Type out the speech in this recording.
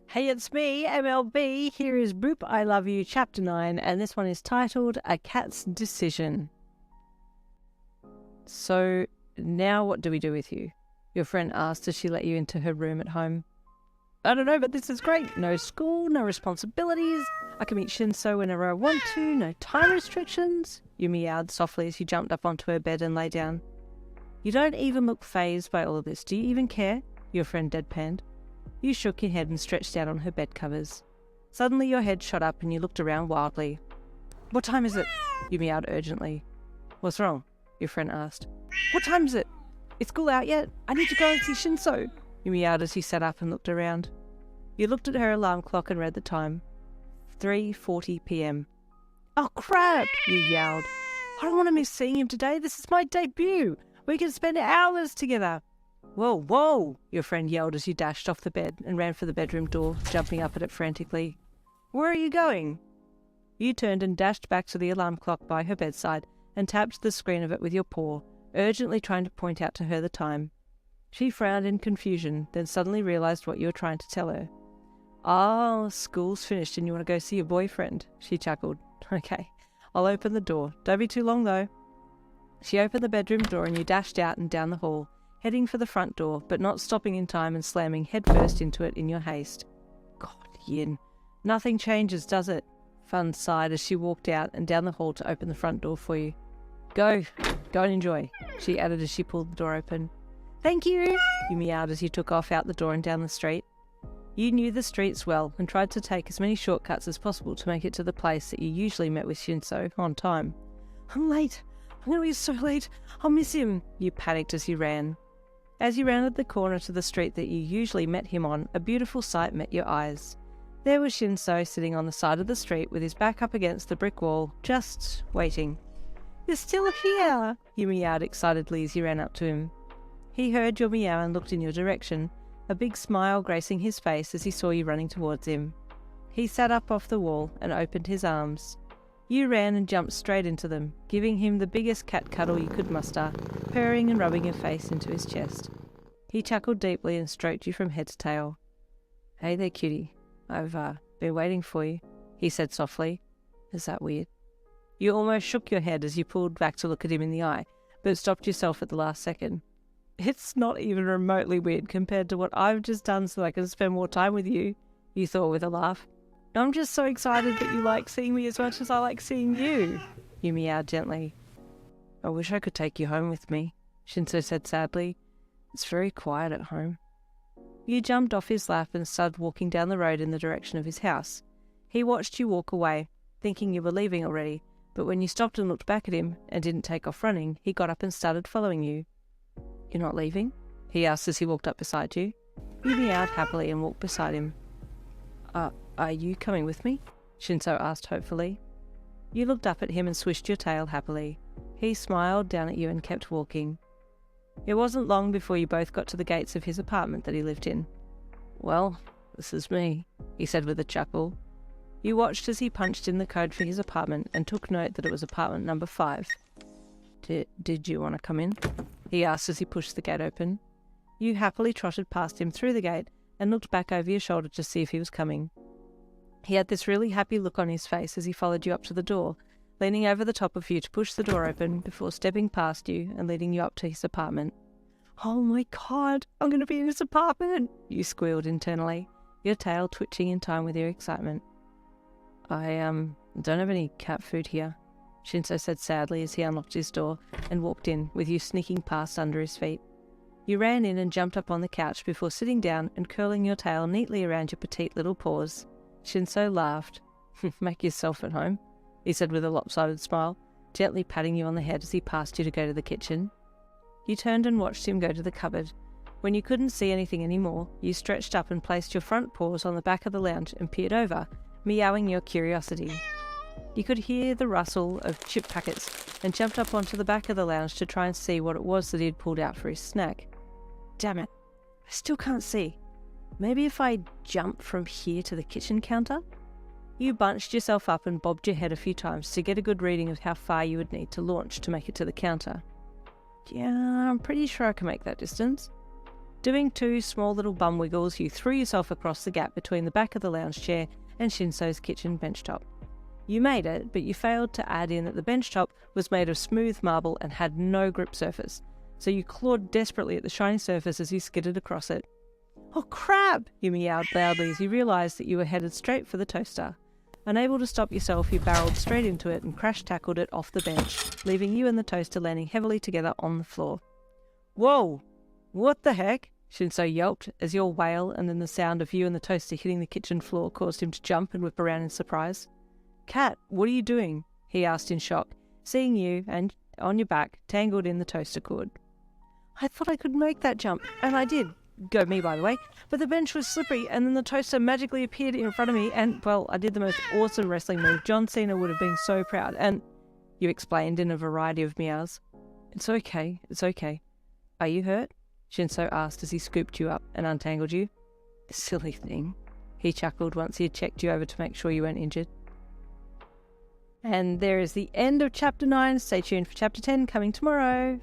Hey, it's me, MLB. Here is Boop I Love You, Chapter 9, and this one is titled A Cat's Decision. So, now what do we do with you? Your friend asked as she let you into her room at home. I don't know, but this is great. No school, no responsibilities. I can meet Shinsou whenever I want to, no time restrictions. You meowed softly as you jumped up onto her bed and lay down. You don't even look fazed by all of this. Do you even care? Your friend deadpanned. You shook your head and stretched out on her bed covers. Suddenly your head shot up and you looked around wildly. What time is it? You meowed urgently. What's wrong? Your friend asked. What time is it? Is school out yet? I need to go and see Shinsou. You meowed as he sat up and looked around. You looked at her alarm clock and read the time. 3:40 p.m. Oh crap! You yowled. I don't want to miss seeing him today. This is my debut. We can spend hours together. Whoa, whoa! Your friend yelled as you dashed off the bed and ran for the bedroom door, jumping up at it frantically. Where are you going? You turned and dashed back to the alarm clock by her bedside and tapped the screen of it with your paw, urgently trying to point out to her the time. She frowned in confusion, then suddenly realized what you were trying to tell her. Oh, school's finished and you want to go see your boyfriend, she chuckled. Okay, I'll open the door. Don't be too long though. She opened the bedroom door and you dashed out and down the hall, heading for the front door, but not stopping in time and slamming headfirst into it in your haste. God, Yin. Nothing changes, does it? Fun sighed as she walked out and down the hall to open the front door for you. Go and enjoy, she added as she pulled the door open. Thank you, you meowed as you took off out the door and down the street. You knew the streets well and tried to take as many shortcuts as possible to make it to the place that you usually met with Shinsou on time. I'm late. I'm going to be so late. I'll miss him, you panicked as you ran. As you rounded the corner to the street that you usually met him on, a beautiful sight met your eyes. There was Shinsou sitting on the side of the street with his back up against the brick wall, just waiting. You're still here, you meowed excitedly as you ran up to him. He heard your meow and looked in your direction, a big smile gracing his face as he saw you running towards him. He sat up off the wall and opened his arms. You ran and jumped straight into them, giving him the biggest cat cuddle you could muster, purring and rubbing your face into his chest. He chuckled deeply and stroked you from head to tail. Hey there, cutie. I've been waiting for you, he said softly. Is that weird? You almost shook your head as you pulled back to look at him in the eye, but stopped yourself at the last second. It's not even remotely weird compared to what I've just done so I can spend more time with you, you thought with a laugh. I'm just so excited that you like seeing me as much as I like seeing you, you meowed gently. I wish I could take you home with me, Shinsou said sadly. It's very quiet at home. You jumped off his lap and started walking down the road in the direction of his house. He watched you walk away, thinking you were leaving already, but when you stopped and looked back at him and didn't take off running, he got up and started following you. You're not leaving? He asked as he walked up beside you. You meowed happily and walked beside him. Are you coming with me? Shinsou asked hopefully. You looked up at him and swished your tail happily. He smiled down at you and kept walking. It wasn't long before you both got to the gates of his apartment that he lived in. Well, this is me, he said with a chuckle. You watched as he punched in the code for his apartment and took note that it was apartment number 5. Did you want to come in? He asked as he pushed the gate open. You happily trotted past him through the gate and looked back over your shoulder to see if he was coming. He had this really happy look on his face as he followed you up to the door, leaning over the top of you to push the door open before stepping past you and leading you up to his apartment. Oh my god, I'm going to be in his apartment, you squealed internally, your tail twitching in time with your excitement. I don't have any cat food here, Shinsou said sadly as he unlocked his door and walked in, with you sneaking past under his feet. You ran in and jumped up on the couch before sitting down and curling your tail neatly around your petite little paws. Shinsou laughed. Make yourself at home, he said with a lopsided smile, gently patting you on the head as he passed you to go to the kitchen. You turned and watched him go to the cupboard. When you couldn't see anything anymore, you stretched up and placed your front paws on the back of the lounge and peered over, meowing your curiosity. You could hear the rustle of chip packets and jumped up onto the back of the lounge to try and see what it was that he had pulled out for his snack. Damn it, I still can't see. Maybe if I jump from here to the kitchen counter? You bunched yourself up and bobbed your head a few times to get a good reading of how far you would need to launch to make it to the counter. Yeah, I'm pretty sure I can make that distance. Doing 2 small little bum wiggles, you threw yourself across the gap between the back of the lounge chair and Shinsou's kitchen bench top. You made it, but you failed to add in that the bench top was made of smooth marble and had no grip surface, so you clawed desperately at the shiny surface as you skidded across it. "Oh crap!" you meowed loudly as you realised that you were headed straight for the toaster. Unable to stop yourself, you barreled straight into it and crash-tackled it off the bench, leaving you and the toaster landing heavily together on the floor. "Whoa! What the heck?" Shinsou yelped as your wail and then the sound of you and the toaster hitting the kitchen floor caused him to jump and whip around in surprise. "Cat, what are you doing?" he asked in shock, seeing you and on your back, tangled in the toaster cord. "I thought I could make that jump, and I did. Go me, by the way. But the bench was slippery, and then the toaster magically appeared in front of me, and, well, I did the most awesome wrestling move. John Cena would have been so proud, and," you explained in a variety of meows. It's okay. Are you hurt?" Shinsou asked as he scooped you up and untangled you. "Silly thing," he chuckled once he had checked you over to make sure you weren't injured. And there is the end of Chapter 9. Stay tuned for Chapter 10 coming tomorrow.